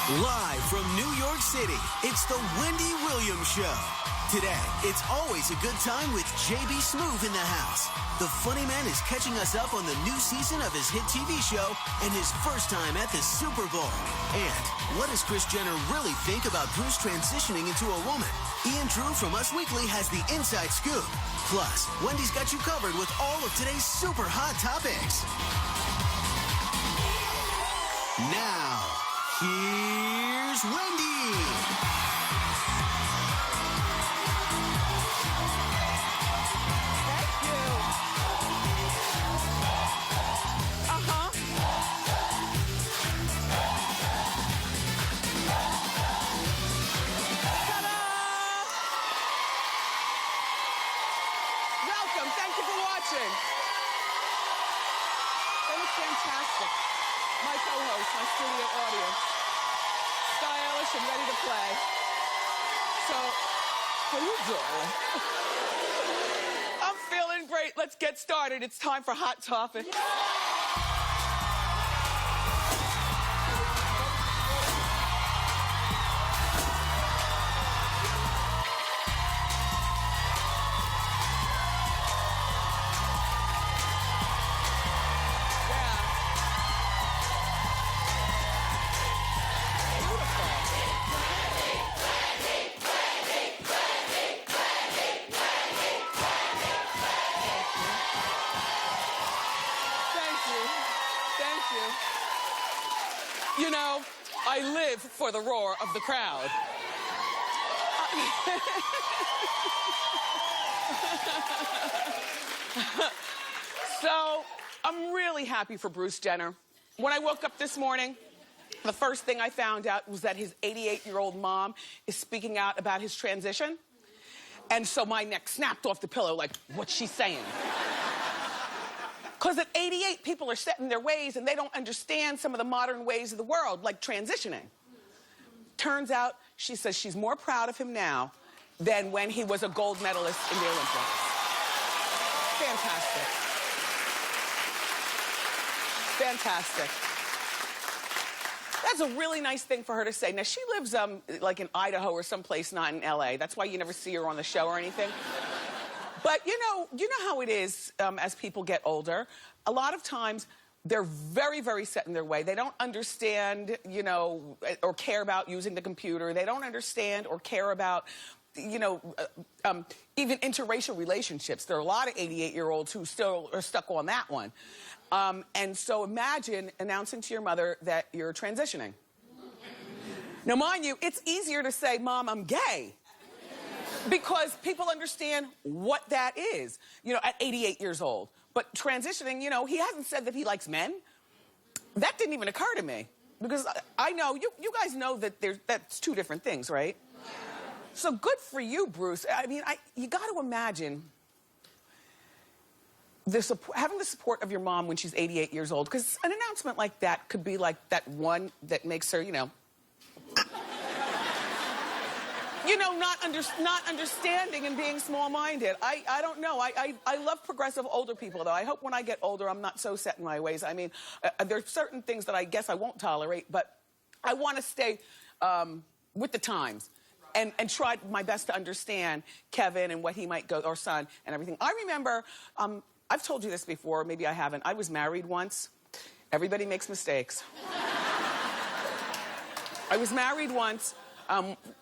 Live from New York City, it's the Wendy Williams Show. Today, it's always a good time with JB Smoove in the house. The funny man is catching us up on the new season of his hit TV show and his first time at the Super Bowl. And what does Kris Jenner really think about Bruce transitioning into a woman? Ian Drew from Us Weekly has the inside scoop. Plus, Wendy's got you covered with all of today's super hot topics. Now, here's Wendy. Thank you. Ta-da! Welcome. Thank you for watching. That was fantastic. My co-host, my studio audience. Stylish and ready to play. So, what are you doing? I'm feeling great. Let's get started. It's time for Hot Topics. You know, I live for the roar of the crowd. So, I'm really happy for Bruce Jenner. When I woke up this morning, the first thing I found out was that his 88-year-old mom is speaking out about his transition. And so my neck snapped off the pillow like, what's she saying? Because at 88, people are set in their ways and they don't understand some of the modern ways of the world, like transitioning. Turns out, she says she's more proud of him now than when he was a gold medalist in the Olympics. Fantastic. Fantastic. That's a really nice thing for her to say. Now, she lives like in Idaho or someplace, not in LA. That's why you never see her on the show or anything. But you know how it is as people get older. A lot of times, they're very, very set in their way. They don't understand, or care about using the computer. They don't understand or care about, even interracial relationships. There are a lot of 88-year-olds who still are stuck on that one. And so imagine announcing to your mother that you're transitioning. Now, mind you, it's easier to say, Mom, I'm gay. Because people understand what that is, at 88 years old. But transitioning, he hasn't said that he likes men. That didn't even occur to me. Because I know, you guys know that that's two different things, right? So good for you, Bruce. I mean, you got to imagine having the support of your mom when she's 88 years old. Because an announcement like that could be like that one that makes her, not understanding and being small-minded. I don't know. I love progressive older people, though. I hope when I get older, I'm not so set in my ways. I mean, there's certain things that I guess I won't tolerate, but I want to stay with the times and try my best to understand Kevin and what he might go, or son, and everything. I remember, I've told you this before, maybe I haven't. I was married once. Everybody makes mistakes. I was married once.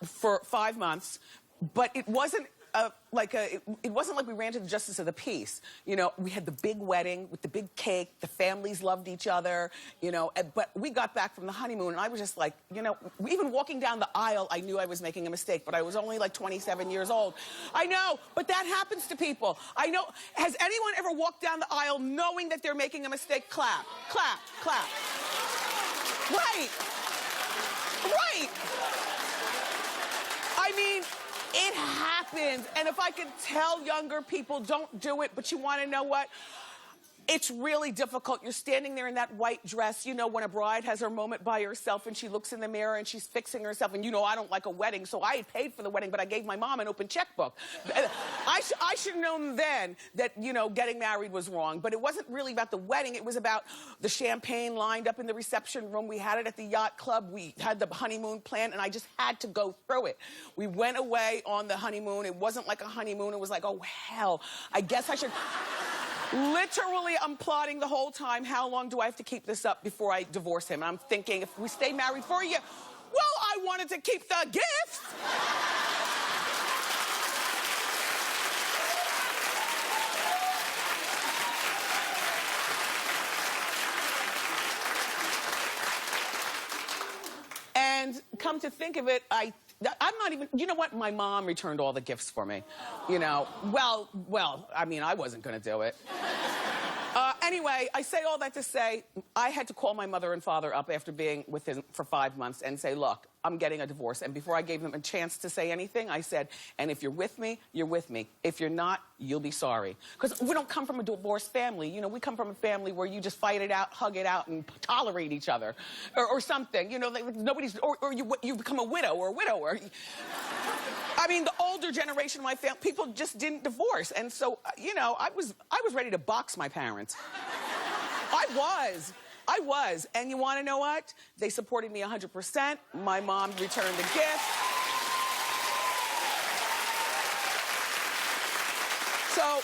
For 5 months, but it wasn't like we ran to the justice of the peace. We had the big wedding with the big cake. The families loved each other. But we got back from the honeymoon, and I was just like, even walking down the aisle, I knew I was making a mistake. But I was only like 27 years old. I know, but that happens to people. I know. Has anyone ever walked down the aisle knowing that they're making a mistake? Clap, clap, clap. Right. Right. I mean, it happens. And if I could tell younger people, don't do it, but you want to know what? It's really difficult. You're standing there in that white dress, you know, when a bride has her moment by herself and she looks in the mirror and she's fixing herself. And, you know, I don't like a wedding, so I had paid for the wedding, but I gave my mom an open checkbook. I should have known then that, you know, getting married was wrong. But it wasn't really about the wedding. It was about the champagne lined up in the reception room. We had it at the yacht club. We had the honeymoon plan, and I just had to go through it. We went away on the honeymoon. It wasn't like a honeymoon. It was like, oh, hell, I guess I should... Literally, I'm plotting the whole time, how long do I have to keep this up before I divorce him? And I'm thinking, if we stay married for a year, well, I wanted to keep the gifts. And come to think of it, I'm not even, you know what? My mom returned all the gifts for me. You know, well, I mean, I wasn't going to do it. Anyway, I say all that to say, I had to call my mother and father up after being with him for 5 months and say, look, I'm getting a divorce. And before I gave them a chance to say anything, I said, and if you're with me, you're with me. If you're not, you'll be sorry. Because we don't come from a divorced family. You know, we come from a family where you just fight it out, hug it out, and tolerate each other. Or something. You know, like, nobody's... Or you become a widow or a widower. I mean, the older generation of my family, people just didn't divorce. And so, you know, I was ready to box my parents. I was. And you want to know what? They supported me 100%. My mom returned the gift. So,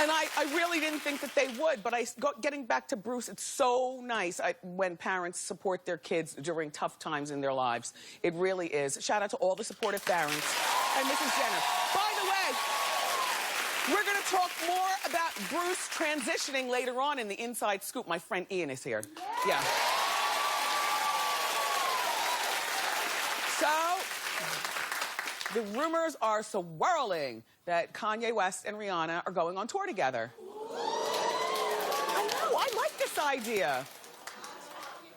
and I really didn't think that they would, but getting back to Bruce, it's so nice when parents support their kids during tough times in their lives. It really is. Shout out to all the supportive parents. And Mrs. Jenner. By the way, we're going to talk more about Bruce transitioning later on in the Inside Scoop. My friend Ian is here. Yeah. So, the rumors are swirling that Kanye West and Rihanna are going on tour together. I know, I like this idea.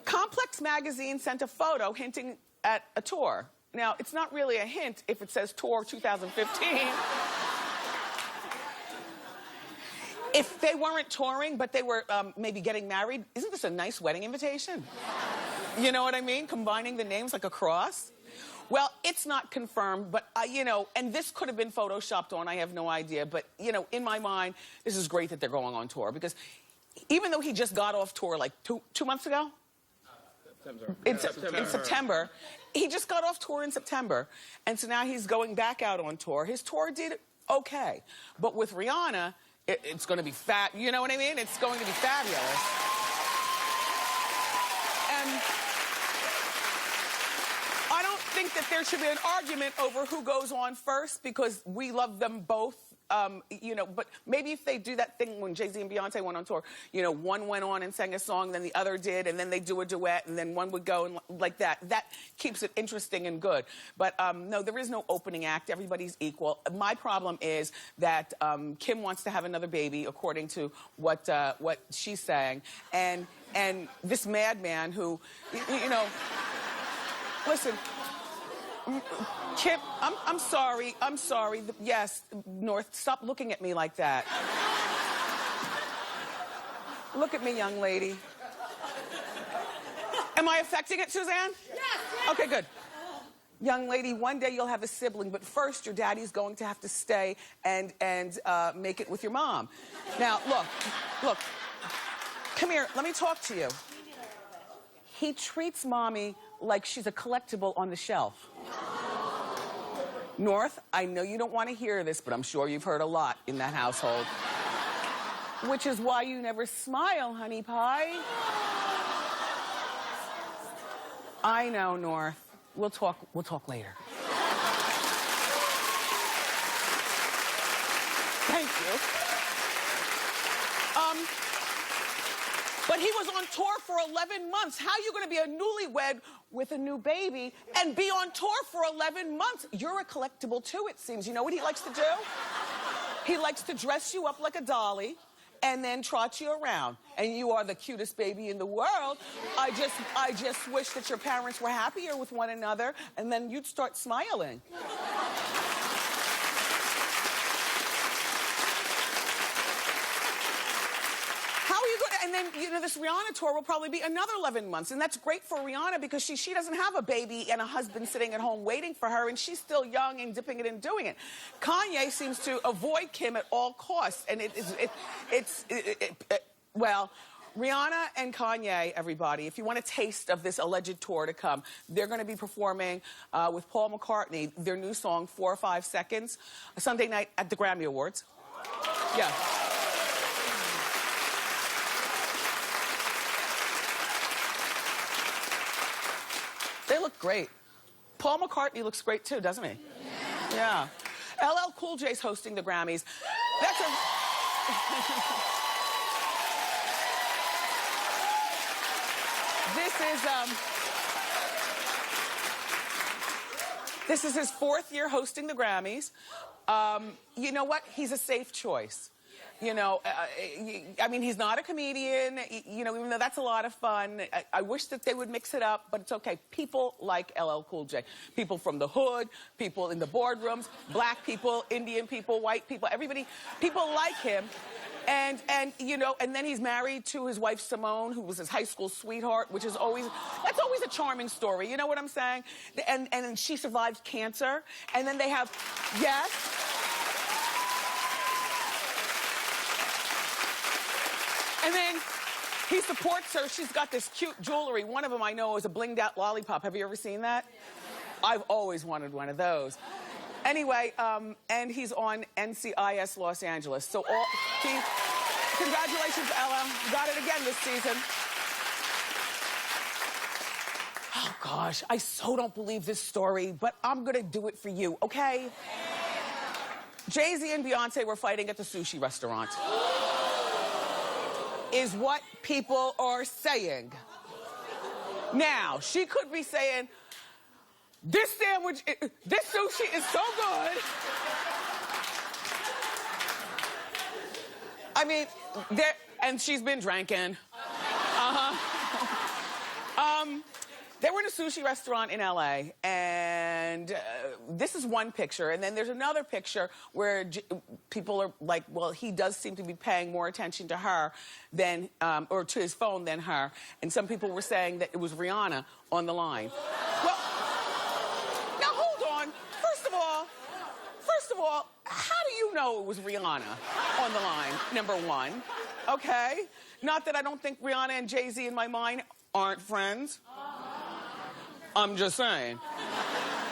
Complex Magazine sent a photo hinting at a tour. Now, it's not really a hint if it says Tour 2015. If they weren't touring, but they were maybe getting married, isn't this a nice wedding invitation? You know what I mean? Combining the names like a cross. Well, it's not confirmed, but, you know, and this could have been photoshopped on, I have no idea. But, you know, in my mind, this is great that they're going on tour. Because even though he just got off tour like two months ago? In September. He just got off tour in September. And so now he's going back out on tour. His tour did okay. But with Rihanna, it's going to be fat. You know what I mean? It's going to be fabulous. And I don't think that there should be an argument over who goes on first because we love them both. You know, but maybe if they do that thing when Jay-Z and Beyonce went on tour, you know, one went on and sang a song, then the other did, and then they do a duet, and then one would go and like that. That keeps it interesting and good. But no, there is no opening act. Everybody's equal. My problem is that Kim wants to have another baby, according to what she's saying, and this madman who, you know, listen. Kim, I'm sorry. Yes, North, stop looking at me like that. Look at me, young lady. Am I affecting it, Suzanne? Yes. Okay, good. Young lady, one day you'll have a sibling, but first your daddy's going to have to stay and make it with your mom. Now, look. Come here, let me talk to you. He treats mommy like she's a collectible on the shelf. North, I know you don't want to hear this, but I'm sure you've heard a lot in that household. Which is why you never smile, honey pie. I know, North. We'll talk later. Thank you. But he was on tour for 11 months. How are you going to be a newlywed with a new baby and be on tour for 11 months? You're a collectible, too, it seems. You know what he likes to do? He likes to dress you up like a dolly and then trot you around. And you are the cutest baby in the world. I just wish that your parents were happier with one another, and then you'd start smiling. And then, you know, this Rihanna tour will probably be another 11 months. And that's great for Rihanna because she doesn't have a baby and a husband sitting at home waiting for her, and she's still young and dipping it and doing it. Kanye seems to avoid Kim at all costs. And well, Rihanna and Kanye, everybody, if you want a taste of this alleged tour to come, they're going to be performing with Paul McCartney, their new song, 4 or 5 Seconds, Sunday night at the Grammy Awards. Yeah. They look great. Paul McCartney looks great too, doesn't he? Yeah. LL Cool J's hosting the Grammys. That's a... This is his 4th year hosting the Grammys. You know what? He's a safe choice. You know, I mean, he's not a comedian, you know, even though that's a lot of fun. I wish that they would mix it up, but it's okay. People like LL Cool J. People from the hood, people in the boardrooms, black people, Indian people, white people, everybody, people like him. And you know, and then he's married to his wife Simone, who was his high school sweetheart, which is always, that's always a charming story, you know what I'm saying? And she survived cancer, and then they have, yes. And then he supports her. She's got this cute jewelry. One of them I know is a blinged out lollipop. Have you ever seen that? I've always wanted one of those. Anyway, and he's on NCIS Los Angeles. So congratulations, Ella. You got it again this season. Oh, gosh, I so don't believe this story, but I'm going to do it for you, okay? Jay-Z and Beyonce were fighting at the sushi restaurant. Is what people are saying. Now, she could be saying, this sandwich, this sushi is so good. I mean, and she's been drinking. They were in a sushi restaurant in LA, and this is one picture, and then there's another picture where people are like, well, he does seem to be paying more attention to her than, or to his phone than her, and some people were saying that it was Rihanna on the line. Well, now hold on. First of all, how do you know it was Rihanna on the line, number one? Okay? Not that I don't think Rihanna and Jay-Z in my mind aren't friends. I'm just saying.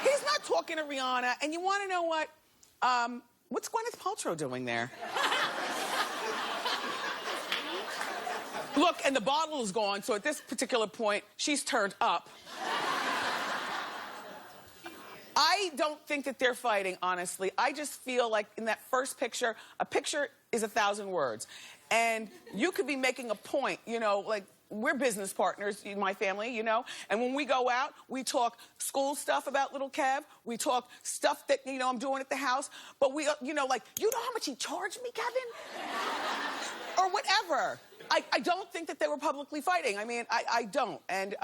He's not talking to Rihanna, and you want to know what? What's Gwyneth Paltrow doing there? Look, and the bottle is gone, so at this particular point, she's turned up. I don't think that they're fighting, honestly. I just feel like in that first picture, a picture is 1,000 words. And you could be making a point, you know, like, we're business partners in my family, you know, and when we go out, we talk school stuff about little Kev. We talk stuff that, you know, I'm doing at the house. But we, you know, like, you know how much he charged me, Kevin? Or whatever. I don't think that they were publicly fighting. I mean, I don't. And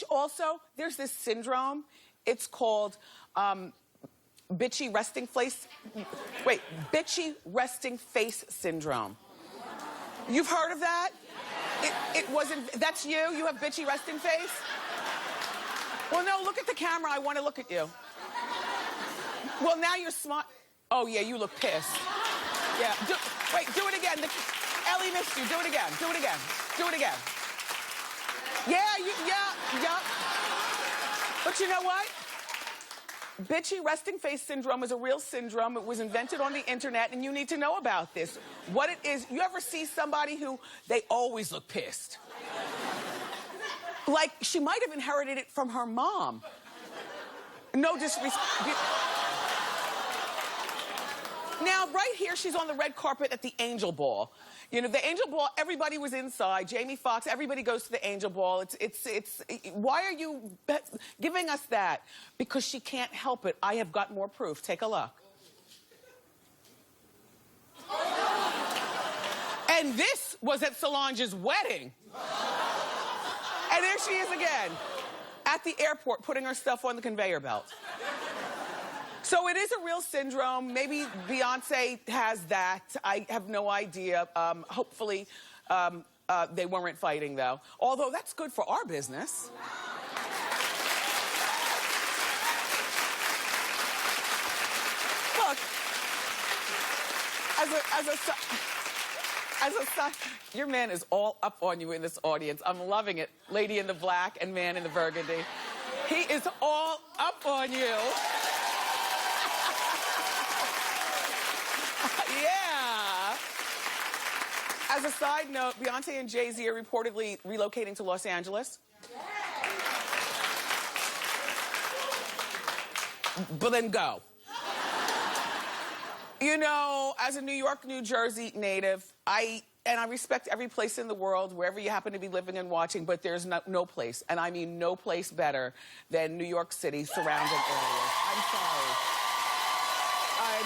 also, there's this syndrome. It's called bitchy resting face. Wait, bitchy resting face syndrome. You've heard of that? It wasn't, that's you? You have bitchy resting face? Well, no, look at the camera. I want to look at you. Well, now you're smart. Oh, yeah, you look pissed. Yeah, wait, do it again. Ellie missed you. Do it again. Do it again. Do it again. Yeah, yeah. But you know what? Bitchy resting face syndrome is a real syndrome. It was invented on the internet, and you need to know about this. What it is, you ever see somebody who, they always look pissed? Like, she might have inherited it from her mom. No disrespect. Now, right here, she's on the red carpet at the Angel Ball. You know, the Angel Ball, everybody was inside. Jamie Foxx, everybody goes to the Angel Ball. Why are you giving us that? Because she can't help it. I have got more proof. Take a look. And this was at Solange's wedding. And there she is again, at the airport, putting her stuff on the conveyor belt. So it is a real syndrome. Maybe Beyonce has that. I have no idea. Hopefully, They weren't fighting, though. Although that's good for our business. Look, your man is all up on you in this audience. I'm loving it. Lady in the black and man in the burgundy. He is all up on you. Yeah. As a side note, Beyonce and Jay-Z are reportedly relocating to Los Angeles. But then go. You know, as a New York, New Jersey native, I respect every place in the world, wherever you happen to be living and watching, but there's no place, and I mean no place better than New York City surrounding areas. I'm sorry. I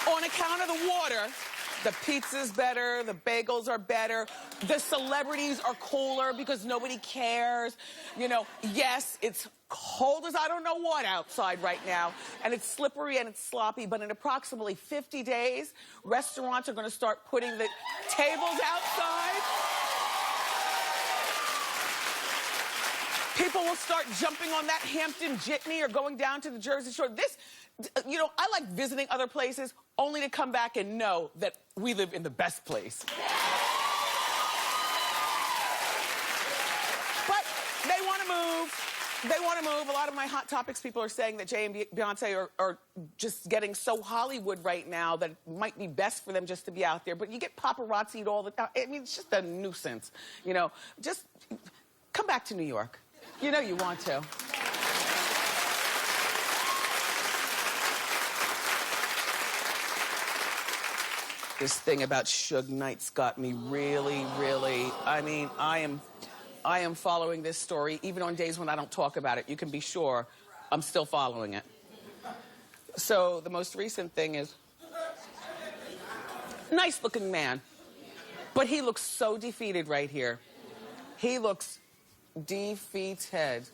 mean, on account of the water, the pizza's better, the bagels are better, the celebrities are cooler because nobody cares. You know, yes, it's cold as I don't know what outside right now, and it's slippery and it's sloppy, but in approximately 50 days, restaurants are going to start putting the tables outside. People will start jumping on that Hampton Jitney or going down to the Jersey Shore. This, you know, I like visiting other places only to come back and know that we live in the best place. But they want to move. They want to move. A lot of my Hot Topics people are saying that Jay and Beyonce are just getting so Hollywood right now that it might be best for them just to be out there. But you get paparazzi'd all the time. I mean, it's just a nuisance. You know, just come back to New York. You know you want to. This thing about Suge Knight's got me really, I mean, I am following this story, even on days when I don't talk about it. You can be sure I'm still following it. So the most recent thing is, nice-looking man, but he looks so defeated right here. He looks defeated.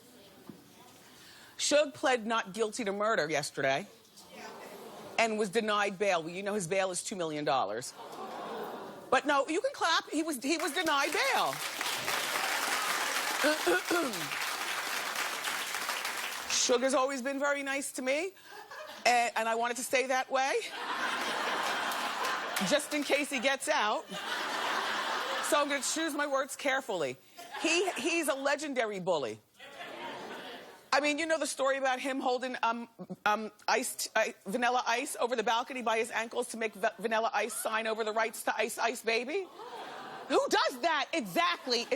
Suge pled not guilty to murder yesterday and was denied bail. Well, you know his bail is $2 million. But no, you can clap. He was denied bail. Sugar's always been very nice to me, and I want it to stay that way, just in case he gets out. So I'm going to choose my words carefully. He's a legendary bully. I mean, you know the story about him holding Vanilla Ice over the balcony by his ankles to make Vanilla Ice sign over the rights to Ice Ice Baby? Who does that? Exactly.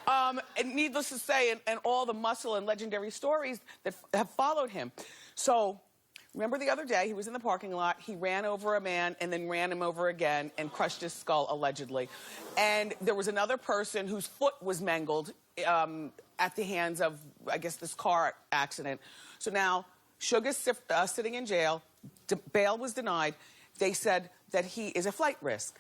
And needless to say, and all the muscle and legendary stories that have followed him. So, remember the other day, he was in the parking lot, he ran over a man and then ran him over again and crushed his skull, allegedly. And there was another person whose foot was mangled at the hands of, I guess, this car accident. So now, Sugar's sitting in jail, bail was denied. They said that he is a flight risk.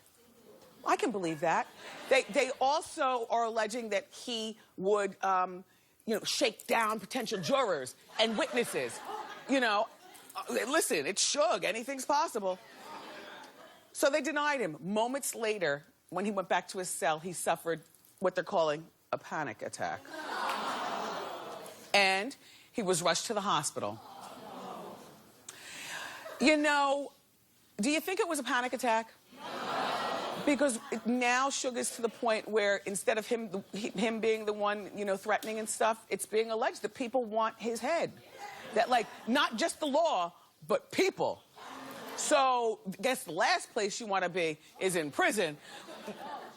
I can believe that. They also are alleging that he would, you know, shake down potential jurors and witnesses. You know, listen, it's Suge. Anything's possible. So they denied him. Moments later, when he went back to his cell, he suffered what they're calling a panic attack. And he was rushed to the hospital. You know, do you think it was a panic attack? Because now Sugar's to the point where instead of him being the one, you know, threatening and stuff, it's being alleged that people want his head. That, like, not just the law, but people. So I guess the last place you want to be is in prison,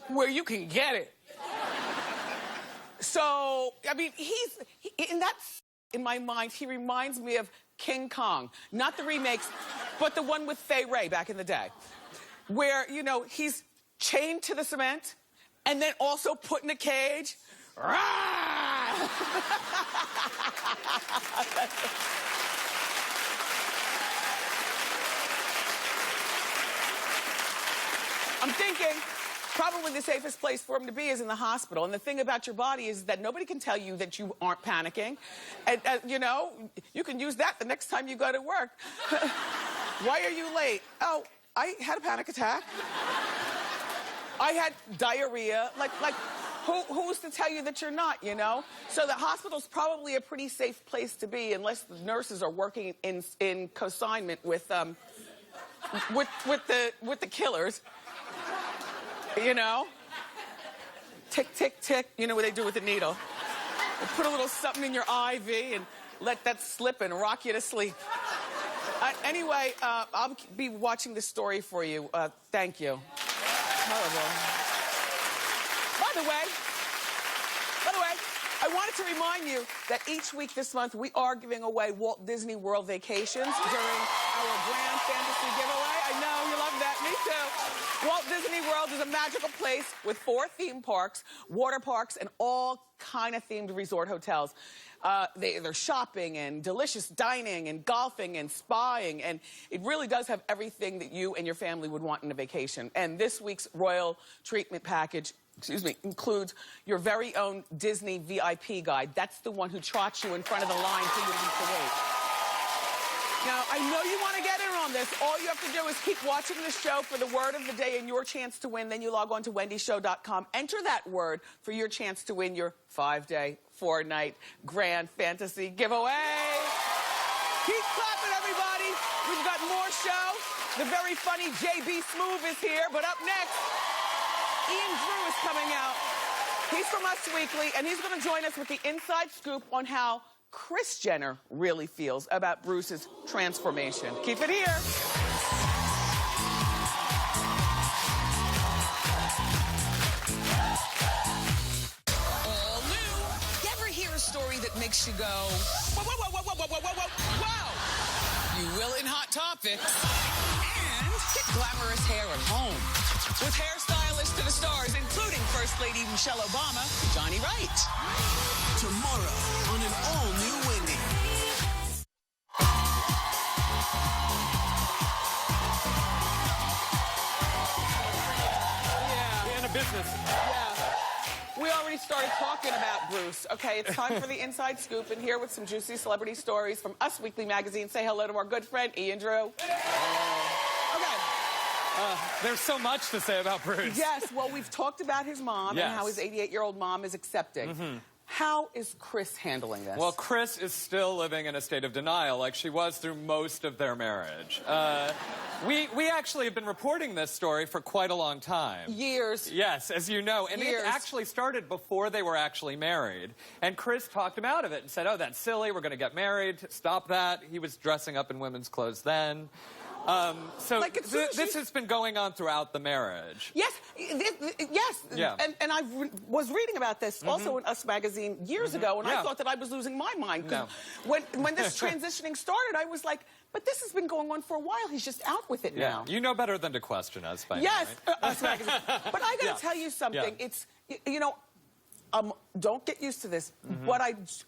where you can get it. So, I mean, in my mind, he reminds me of King Kong. Not the remakes, but the one with Fay Wray back in the day. Where, you know, he's chained to the cement and then also put in a cage. I'm thinking probably the safest place for him to be is in the hospital. And the thing about your body is that nobody can tell you that you aren't panicking. And, you know, you can use that the next time you go to work. Why are you late? Oh, I had a panic attack. I had diarrhea. Who's to tell you that you're not, you know? So the hospital's probably a pretty safe place to be unless the nurses are working in consignment with the killers. You know? Tick, tick, tick. You know what they do with the needle. They put a little something in your IV and let that slip and rock you to sleep. Anyway, I'll be watching this story for you. Thank you. Horrible. By the way, I wanted to remind you that each week this month we are giving away Walt Disney World vacations during our Grand Fantasy giveaway. I know you love that. Me too. Walt Disney World is a magical place with 4 theme parks, water parks, and all kind of themed resort hotels. They're shopping and delicious dining and golfing and spying, and it really does have everything that you and your family would want in a vacation. And this week's Royal Treatment Package, includes your very own Disney VIP guide. That's the one who trots you in front of the line so you don't have to wait. Now, I know you want to get in on this. All you have to do is keep watching the show for the word of the day and your chance to win. Then you log on to wendyshow.com. Enter that word for your chance to win your 5-day, 4-night Grand Fantasy giveaway. Keep clapping, everybody. We've got more show. The very funny JB Smoove is here. But up next, Ian Drew is coming out. He's from Us Weekly, and he's going to join us with the inside scoop on how Kris Jenner really feels about Bruce's transformation. Keep it here. All new. You ever hear a story that makes you go, whoa, whoa, whoa, whoa, whoa, whoa, whoa, whoa, wow? You will in Hot Topics. And get glamorous hair at home with hairstylists to the stars, including First Lady Michelle Obama, Johnny Wright. Tomorrow on an all-new Wendy. Yeah. In a business. Yeah. We already started talking about Bruce. Okay, it's time for the inside scoop, and here with some juicy celebrity stories from Us Weekly magazine. Say hello to our good friend, Ian Drew. Okay. There's so much to say about Bruce. Yes, well, we've talked about his mom and how his 88-year-old mom is accepting. How is Kris handling this? Well, Kris is still living in a state of denial like she was through most of their marriage. We actually have been reporting this story for quite a long time. Years. Yes, as you know. And Years. it actually started before they were actually married. And Kris talked him out of it and said, oh, that's silly. We're going to get married. Stop that. He was dressing up in women's clothes then. So Like, this has been going on throughout the marriage. Yes, yes. Yeah. And I was reading about this also in Us magazine years ago, and I Yeah. thought that I was losing my mind. 'Cause No. when this transitioning started, I was like, but this has been going on for a while. He's just out with it now. You know better than to question us by Yes, now, right? Us magazine. But I got to Yeah. tell you something. Yeah. It's, you know, don't get used to this. But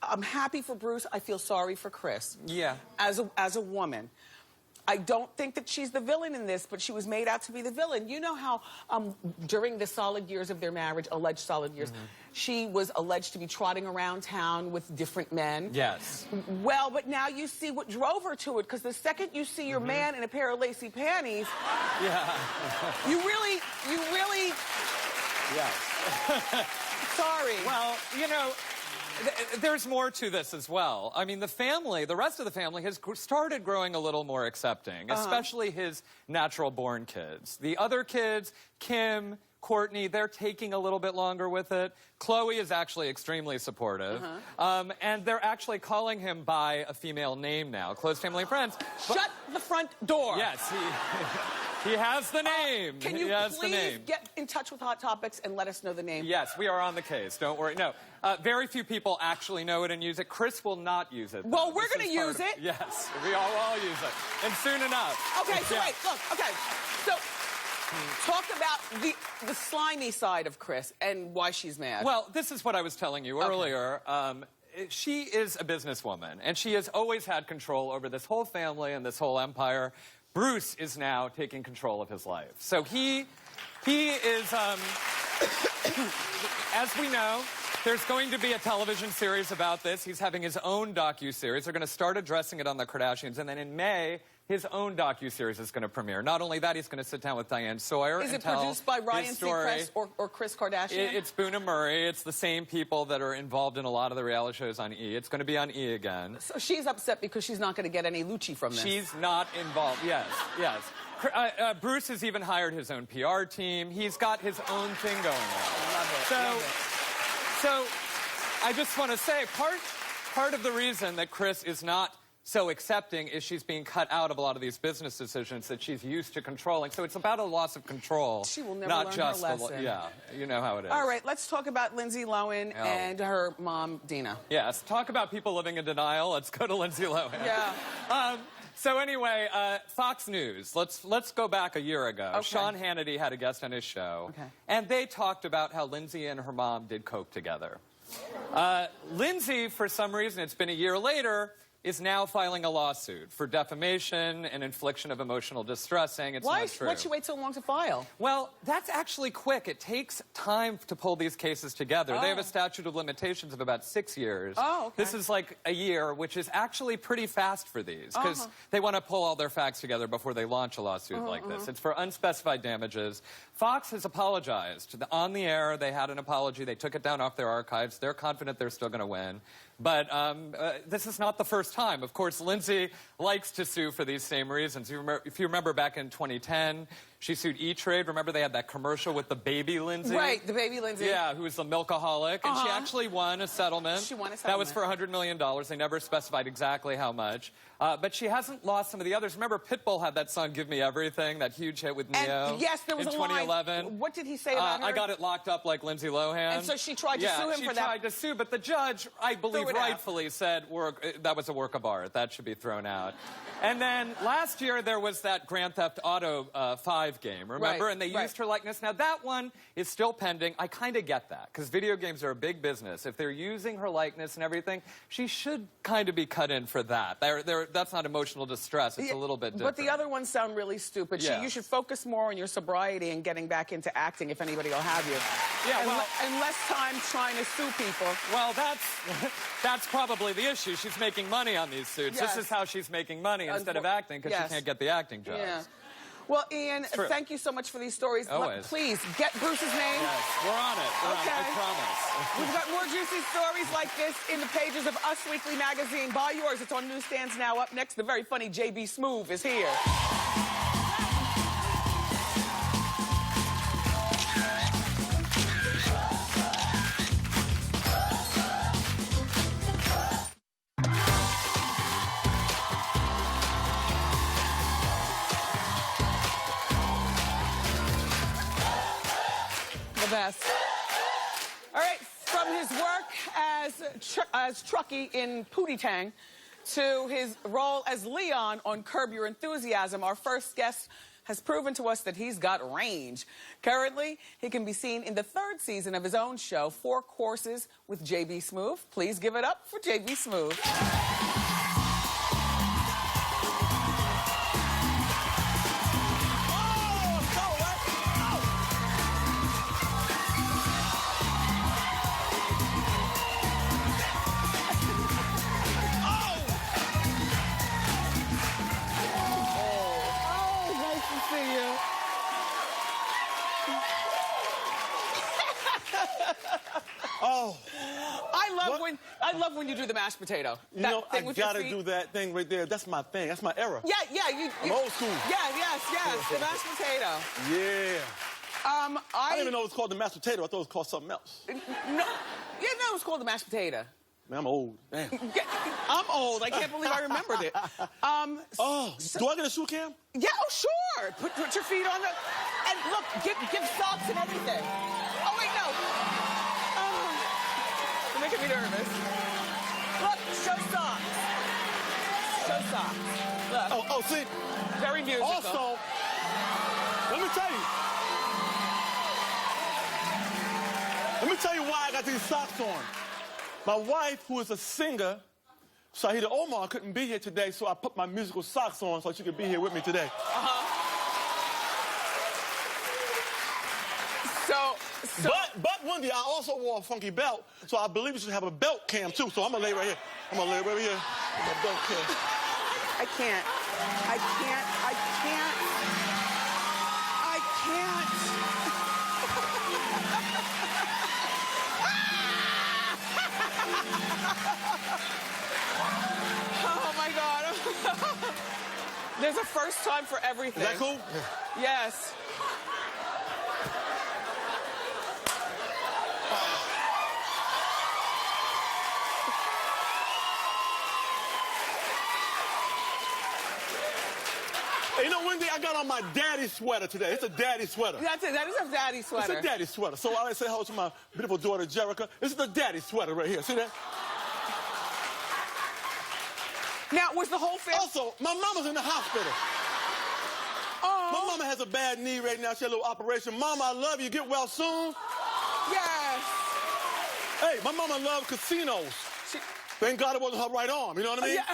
I'm happy for Bruce. I feel sorry for Kris. Yeah. As a woman. I don't think that she's the villain in this, but she was made out to be the villain. You know how during the solid years of their marriage, alleged solid years, she was alleged to be trotting around town with different men. Yes. Well, but now you see what drove her to it, because the second you see your man in a pair of lacy panties, you really, Yes. sorry. Well, you know, there's more to this as well. I mean, the rest of the family has started growing a little more accepting, especially his natural-born kids. The other kids, Kim, Courtney, they're taking a little bit longer with it. Chloe is actually extremely supportive. And they're actually calling him by a female name now, close family and friends. Shut the front door. Yes, he has the name. Can you he has the please name. get in touch with Hot Topics and let us know the name? Yes, we are on the case. Don't worry. No, very few people actually know it and use it. Kris will not use it. Well, though. we're This going is to part use of- it. Yes, we all use it. And soon enough. Okay, so Yeah. wait, look, okay. So, talk about the slimy side of Kris and why she's mad. Well, this is what I was telling you earlier. She is a businesswoman, and she has always had control over this whole family and this whole empire. Bruce is now taking control of his life. So he is, as we know, there's going to be a television series about this. He's having his own docu-series. They're going to start addressing it on the Kardashians, and then in May, his own docuseries is going to premiere. Not only that, he's going to sit down with Diane Sawyer Is and it tell produced by Ryan his story. Seacrest or Chris Kardashian? It's Boone and Murray. It's the same people that are involved in a lot of the reality shows on E! It's going to be on E! again. So she's upset because she's not going to get any Lucci from this. She's not involved. Yes, yes. Bruce has even hired his own PR team. He's got his own thing going on. Love it. So I just want to say, part of the reason that Chris is not so accepting is she's being cut out of a lot of these business decisions that she's used to controlling. So it's about a loss of control. She will never not learn just her lesson. Yeah, you know how it is. All right, let's talk about Lindsay Lohan and her mom, Dina. Yes, talk about people living in denial. Let's go to Lindsay Lohan. Yeah. So anyway, Fox News. Let's go back a year ago. Okay. Sean Hannity had a guest on his show, and they talked about how Lindsay and her mom did coke together. Lindsay, for some reason, it's been a year later, is now filing a lawsuit for defamation and infliction of emotional distress, saying it's not true. Why'd she wait so long to file? Well, that's actually quick. It takes time to pull these cases together. They have a statute of limitations of about 6 years. Oh, okay. This is like a year, which is actually pretty fast for these, because they want to pull all their facts together before they launch a lawsuit like this. It's for unspecified damages. Fox has apologized. On the air, they had an apology. They took it down off their archives. They're confident they're still going to win. But this is not the first time. Of course, Lindsay likes to sue for these same reasons. If you remember back in 2010, she sued E-Trade. Remember they had that commercial with the baby Lindsay? Right, the baby Lindsay. Yeah, who was the milkaholic. And she actually won a settlement. She won a settlement. That was for $100 million. They never specified exactly how much. But she hasn't lost some of the others. Remember Pitbull had that song, Give Me Everything, that huge hit with Neo? And yes, there was in a 2011. line. What did he say about her? I got it locked up like Lindsay Lohan. And so she tried to sue him for that. Yeah, she tried to sue, but the judge, I believe rightfully said that was a work of art. That should be thrown out. And then last year there was that Grand Theft Auto 5 game, remember? Right, and they used her likeness. Now that one is still pending. I kind of get that, because video games are a big business. If they're using her likeness and everything, she should kind of be cut in for that. That's not emotional distress. It's a little bit different. But the other ones sound really stupid. Yeah. You should focus more on your sobriety and getting back into acting if anybody will have you. Yeah, and less time trying to sue people. Well, that's probably the issue. She's making money on these suits. Yes. This is how she's making money instead of acting, because she can't get the acting jobs. Yeah. Well, Ian, thank you so much for these stories. Always. Please, get Bruce's name. Yes, we're on it. I promise. We've got more juicy stories like this in the pages of Us Weekly magazine. Buy yours. It's on newsstands now. Up next, the very funny J.B. Smoove is here. Best. All right, from his work as Truckee in Pootie Tang to his role as Leon on Curb Your Enthusiasm, our first guest has proven to us that he's got range. Currently, he can be seen in the 3rd season of his own show, 4 Courses with J.B. Smoove. Please give it up for J.B. Smoove. I love when you do the mashed potato. You know, I gotta do that thing right there. That's my thing. That's my era. Yeah. I'm old school. Yes. The mashed potato. Yeah. I didn't even know it was called the mashed potato. I thought it was called something else. No, you know it was called the mashed potato. Man, I'm old. Man. I'm old. I can't believe I remembered it. Do I get a shoe cam? Yeah, sure. Put your feet on the... And look, give socks and everything. Oh, wait, no. You're making me nervous. Look, show socks. Show socks. Look. Oh, see? Very musical. Also, let me tell you why I got these socks on. My wife, who is a singer, Shahida Omar, couldn't be here today, so I put my musical socks on so she could be here with me today. But Wendy, I also wore a funky belt, so I believe you should have a belt cam too. So I'm gonna lay right here. I'm gonna lay right here with my belt cam. I can't. I can't. Oh my God. There's a first time for everything. Is that cool? Yes. Hey, you know, Wendy, I got on my daddy sweater today. It's a daddy sweater. That's it. That is a daddy sweater. It's a daddy sweater. So I like to say hello to my beautiful daughter, Jerica. This is the daddy sweater right here. See that? Now, was the whole family... Also, my mama's in the hospital. Oh. My mama has a bad knee right now. She had a little operation. Mama, I love you. Get well soon. Yes. Hey, my mama loved casinos. Thank God it wasn't her right arm. You know what I mean? Yeah.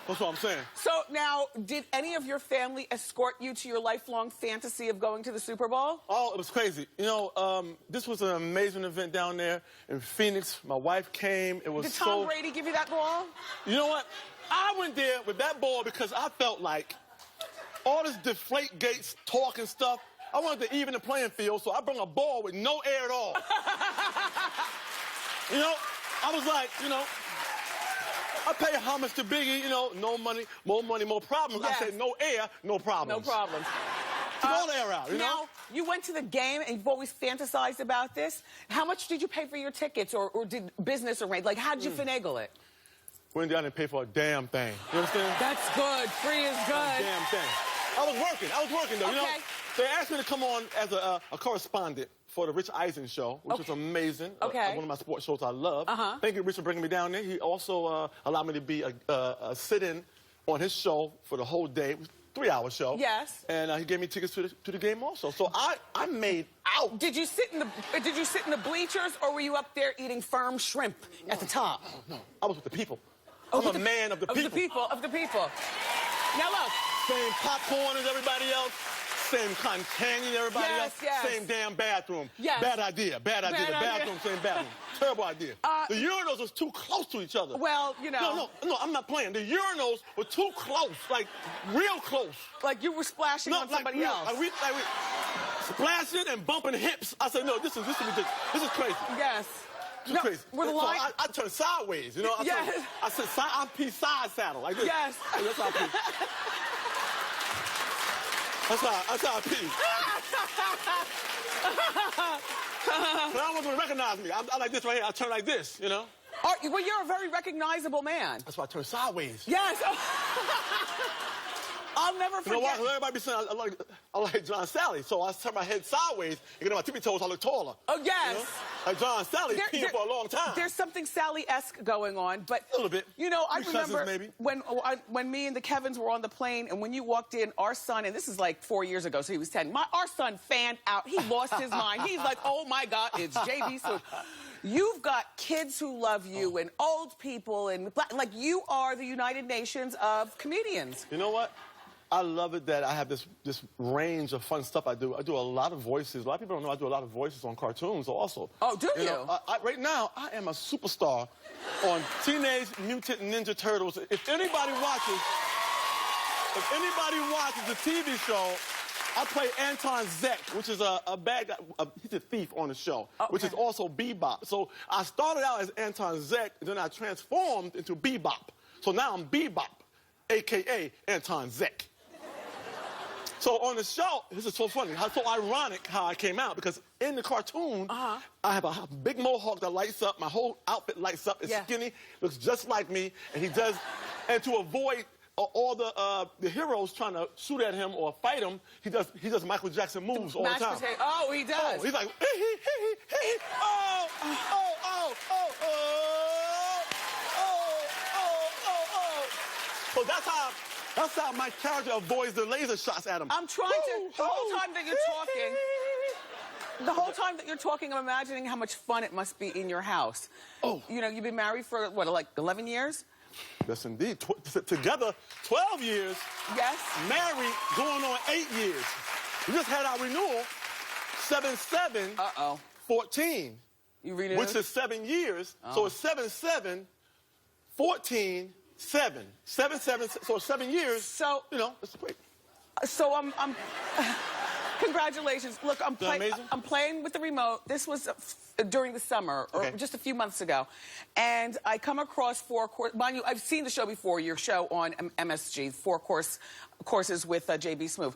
That's what I'm saying. So now, did any of your family escort you to your lifelong fantasy of going to the Super Bowl? Oh, it was crazy. You know, this was an amazing event down there in Phoenix. My wife came. It was Did Tom Brady give you that ball? You know what? I went there with that ball because I felt like all this deflate gates talk and stuff, I wanted to even the playing field, so I brought a ball with no air at all. You know, I was like, you know, I pay homage to Biggie, you know, no money, more problems. Yes. I said no air, no problems. No problems. Keep all the air out, you know? Now, you went to the game and you've always fantasized about this. How much did you pay for your tickets or did business arrange? Like, how did you finagle it? Wendy, I didn't pay for a damn thing. You understand? That's good. Free is good. A damn thing. I was working though, you know? Okay. They asked me to come on as a correspondent for the Rich Eisen show, which was amazing. Okay. One of my sports shows I love. Uh-huh. Thank you, Rich, for bringing me down there. He also allowed me to be a sit-in on his show for the whole day. It was a 3-hour show. Yes. And he gave me tickets to the game also. So I made out. Did you sit in the bleachers or were you up there eating firm shrimp at the top? No, I was with the people. Oh, I'm a man of the people. Of the people. Now look. Same popcorn as everybody else. Same cotton candy as everybody Yes, else. yes. Same damn bathroom. Yes. Bad idea. The idea. bathroom, same bathroom. Terrible idea. The urinals was too close to each other. Well, you know. No, I'm not playing. The urinals were too close, like real close. Like you were splashing on somebody else. Like we splashing and bumping hips. I said, no, this is ridiculous. This is crazy. Yes. This is crazy. Were the So line... I turned sideways, you know? Yes. I said, I pee side saddle, like this. Yes. That's how I pee. That's how I pee. So no one would recognize me. I like this right here. I turn like this, you know? Well, you're a very recognizable man. That's why I turn sideways. Yes. I'll never forget. You know why? 'Cause everybody be saying I like John Sally, so I turn my head sideways and get on my tippy toes. I look taller. Oh yes. You know? Like John Sally peeing for a long time. There's something Sally-esque going on, but a little bit. You know, I We remember cousins, maybe. when me and the Kevins were on the plane, and when you walked in, our son, and this is like 4 years ago, so he was 10. Our son fanned out. He lost his mind. He's like, oh my God, it's JB Smooth. You've got kids who love you, and old people, and like you are the United Nations of comedians. You know what? I love it that I have this range of fun stuff I do. I do a lot of voices. A lot of people don't know I do a lot of voices on cartoons also. Oh, do you? Know, right now, I am a superstar on Teenage Mutant Ninja Turtles. If anybody watches the TV show, I play Anton Zek, which is a bad guy. He's a thief on the show, which is also Bebop. So I started out as Anton Zek, and then I transformed into Bebop. So now I'm Bebop, a.k.a. Anton Zek. So on the show, this is so funny, so ironic how I came out, because in the cartoon, I have a big mohawk that lights up, my whole outfit lights up, it's skinny, looks just like me, and he does, and to avoid all the heroes trying to shoot at him or fight him, he does Michael Jackson moves all the time. Oh, he does. Oh, he's like, So that's how my character avoids the laser shots at him. I'm trying to, the whole time that you're talking, I'm imagining how much fun it must be in your house. Oh. You know, you've been married for, what, like 11 years? Yes, indeed. Together, 12 years. Yes. Married, going on 8 years. We just had our renewal, 7/7. 14. You renewed? Which is 7 years. So it's 7/7, 14, 7, so 7 years. So, you know, it's quick. So I'm congratulations. Look, I'm amazing? I'm playing with the remote. This was during the summer, or just a few months ago. And I come across 4 courses. Mind you, I've seen the show before, your show on MSG, 4 courses with JB Smoove.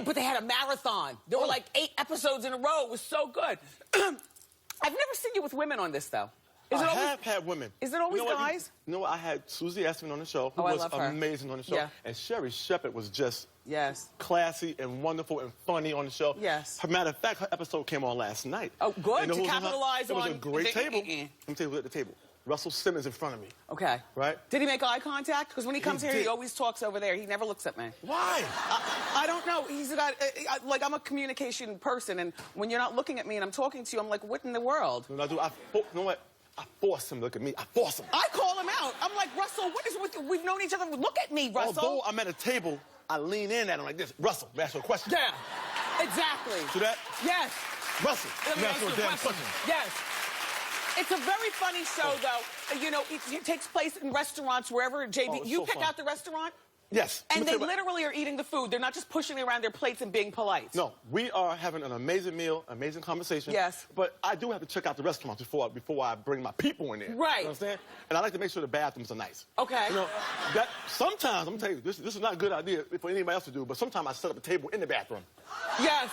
But they had a marathon. There were like 8 episodes in a row. It was so good. I've never seen you with women on this, though. I have had women. Is it always guys? You know what? I had Susie Essman on the show, who was amazing on the show. Yeah. And Serie Shepherd was just classy and wonderful and funny on the show. Yes. As a matter of fact, her episode came on last night. Oh, good. And To capitalize on... It was a great table. Let me tell you who at the table. Russell Simmons in front of me. Okay. Right? Did he make eye contact? Because when he comes here, he always talks over there. He never looks at me. Why? I don't know. He's got, like, I'm a communication person, and when you're not looking at me and I'm talking to you, I'm like, what in the world? You know what? I force him to look at me. I force him. I call him out. I'm like, Russell, what is with you? We've known each other. Look at me, Russell. Although I'm at a table, I lean in at him like this. Russell, let me ask you a question. Yeah, exactly. See that? Yes. Russell, Let me ask you a damn question. Yes. It's a very funny show, though. You know, it takes place in restaurants, wherever, JB. You pick out the restaurant? Yes. And they literally are eating the food. They're not just pushing it around their plates and being polite. No, we are having an amazing meal, amazing conversation. Yes. But I do have to check out the restaurant before I bring my people in there. Right. You know what I'm saying? And I like to make sure the bathrooms are nice. Okay. You know, that sometimes, I'm telling you, this is not a good idea for anybody else to do, but sometimes I set up a table in the bathroom. Yes.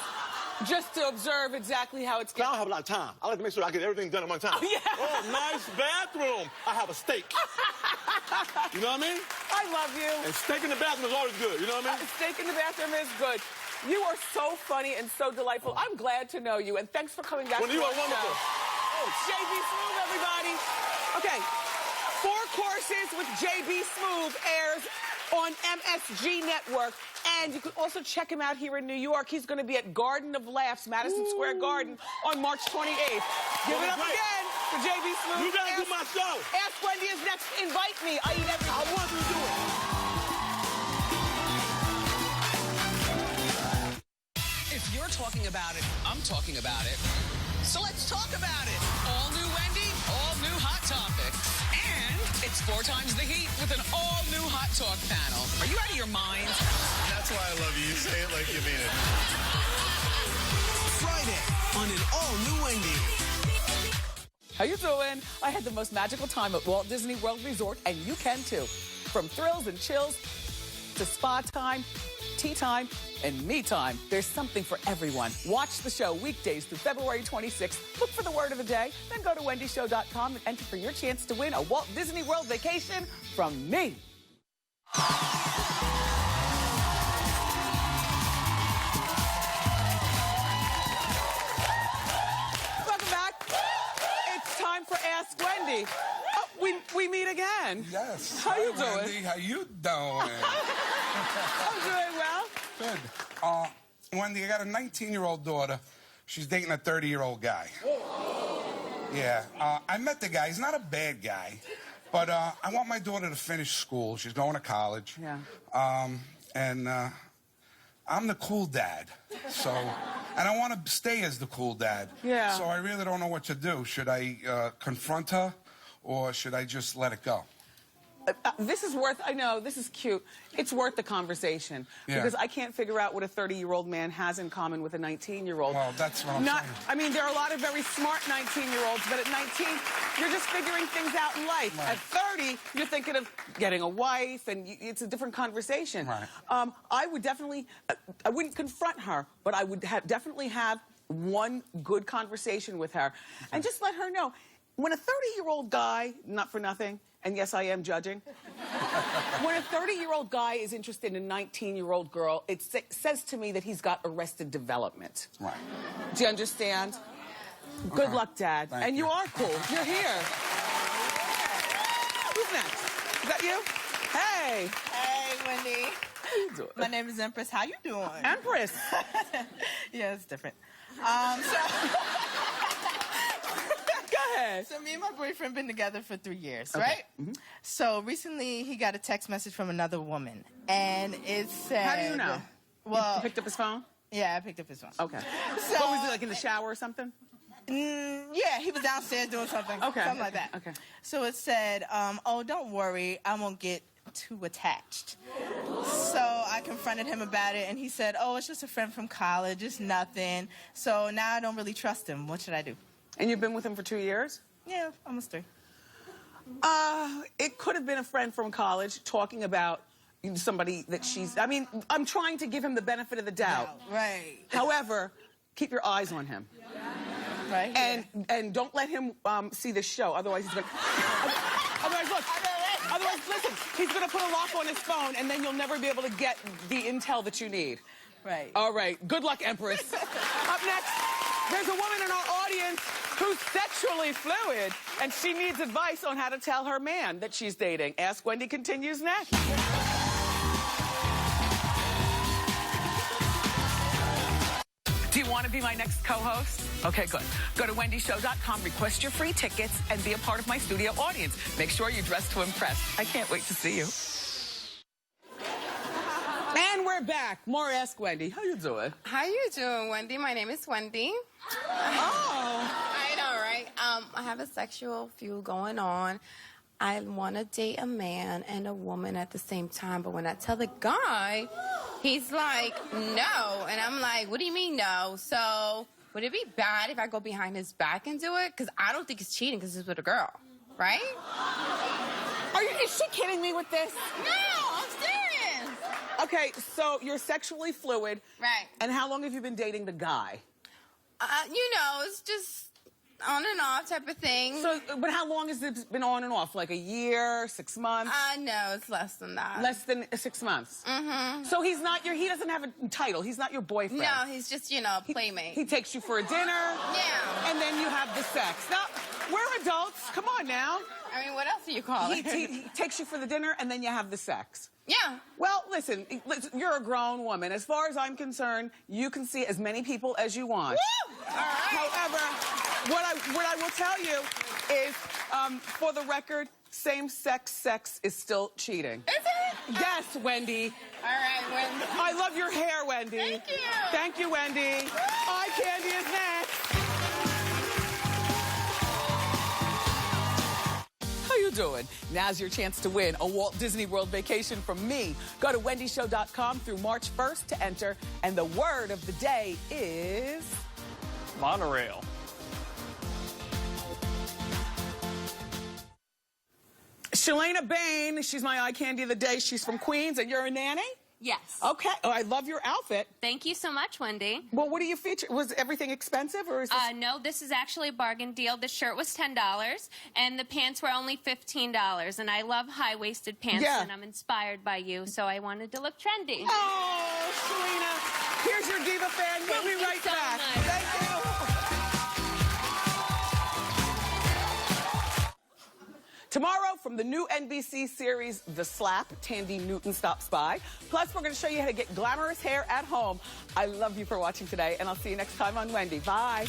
Just to observe exactly how it's I don't have a lot of time. I like to make sure I get everything done at one time. Oh, yeah. Oh, nice bathroom. I have a steak. You know what I mean? I love you. And steak in the bathroom is always good. You know what I mean? Steak in the bathroom is good. You are so funny and so delightful. I'm glad to know you, and thanks for coming back. Well, you are wonderful. Oh, JB Smoove, everybody. Okay, 4 Courses with JB Smoove airs on MSG Network. And you can also check him out here in New York. He's going to be at Garden of Laughs, Madison Square Garden, on March 28th. Give it up again for JB Smoove. You got to do my show. Ask Wendy is next. Invite me. I eat everything. I want you to do it. If you're talking about it, I'm talking about it. So let's talk about it. All new Wendy, all new Hot Topics. And it's 4 times the heat with an all-new Hot Talk panel. Are you out of your mind? That's why I love you. You say it like you mean it. Friday on an all-new Wendy. How you doing? I had the most magical time at Walt Disney World Resort, and you can too. From thrills and chills to spa time, tea time, and me time. There's something for everyone. Watch the show weekdays through February 26th. Look for the word of the day. Then go to wendyshow.com and enter for your chance to win a Walt Disney World vacation from me. Welcome back. It's time for Ask Wendy. Oh, we meet again. Yes. How you doing? Wendy, how you doing? I'm doing well. Good. Wendy, I got a 19-year-old daughter. She's dating a 30-year-old guy. Yeah. I met the guy. He's not a bad guy. But I want my daughter to finish school. She's going to college. Yeah. And I'm the cool dad. So, and I want to stay as the cool dad. Yeah. So I really don't know what to do. Should I confront her, or should I just let it go? This is worth, I know, this is cute. It's worth the conversation. Yeah. Because I can't figure out what a 30-year-old man has in common with a 19-year-old. Well, that's what I'm saying. I mean, there are a lot of very smart 19-year-olds, but at 19, you're just figuring things out in life. Right. At 30, you're thinking of getting a wife, and it's a different conversation. Right. I would definitely, I wouldn't confront her, but I would definitely have one good conversation with her. And just let her know, when a 30-year-old guy, not for nothing, and yes, I am judging. When a 30-year-old guy is interested in a 19-year-old girl, it says to me that he's got arrested development. Right. Do you understand? Good luck, Dad. Thank and you you. are cool. You're here. Who's next? Is that you? Hey. Hey, Wendy. How you doing? My name is Empress. How you doing? Empress. Yeah, it's different. Go ahead. So me and my boyfriend been together for 3 years, right? Mm-hmm. So recently he got a text message from another woman, and it said... How do you know? Well, You picked up his phone? yeah, I picked up his phone. Okay. So, What was it, like in the shower or something? Yeah, he was downstairs doing something. Okay. Something like that. Okay. So it said, oh, don't worry, I won't get too attached. So I confronted him about it, and he said, oh, it's just a friend from college, it's nothing. So now I don't really trust him. What should I do? And you've been with him for 2 years? Yeah, almost 3. It could have been a friend from college talking about somebody that she's... I mean, I'm trying to give him the benefit of the doubt. Right. However, keep your eyes on him. Right. And don't let him see this show. Otherwise, he's going to... Otherwise, look. Otherwise, listen, he's going to put a lock on his phone, and then you'll never be able to get the intel that you need. Right. All right. Good luck, Empress. Up next, there's a woman in our audience who's sexually fluid, and she needs advice on how to tell her man that she's dating. Ask Wendy continues next. Do you want to be my next co-host? Okay, good. Go to wendyshow.com, request your free tickets, and be a part of my studio audience. Make sure you're dressed to impress. I can't wait to see you. And we're back. More Ask Wendy. How you doing? How you doing, Wendy? My name is Wendy. Oh. I know, right? I have a sexual feud going on. I want to date a man and a woman at the same time, but when I tell the guy, he's like, no. And I'm like, what do you mean no? So would it be bad if I go behind his back and do it? Because I don't think it's cheating because it's with a girl, right? Is she kidding me with this? No, I'm serious. Okay, so you're sexually fluid. Right. And how long have you been dating the guy? You know, it's just on and off type of thing. So, but how long has it been on and off? Like a year, 6 months? No, it's less than that. Less than 6 months? Mm-hmm. So he doesn't have a title. He's not your boyfriend. No, he's just, a playmate. He takes you for a dinner. Yeah. And then you have the sex. Now, we're adults. Come on now. I mean, what else do you call it? He takes you for the dinner, and then you have the sex. Yeah. Well, listen, you're a grown woman. As far as I'm concerned, you can see as many people as you want. Woo! All right. However, what I will tell you is, for the record, same-sex sex is still cheating. Is it? Yes, Wendy. All right, Wendy. I love your hair, Wendy. Thank you. Thank you, Wendy. Eye candy is next. How you doing? Now's your chance to win a Walt Disney World vacation from me. Go to wendyshow.com through March 1st to enter, and the word of the day is... Monorail. Shalana Bain, she's my eye candy of the day. She's from Queens, and you're a nanny? Yes. Okay. Oh, I love your outfit. Thank you so much, Wendy. Well, what do you feature? Was everything expensive, or is this... No, this is actually a bargain deal. The shirt was $10, and the pants were only $15. And I love high-waisted pants, Yeah. and I'm inspired by you, so I wanted to look trendy. Oh, Shalana, here's your Diva fan. We'll be right so back. much. Thank you. Tomorrow, from the new NBC series, The Slap, Tandy Newton stops by. Plus, we're going to show you how to get glamorous hair at home. I love you for watching today, and I'll see you next time on Wendy. Bye.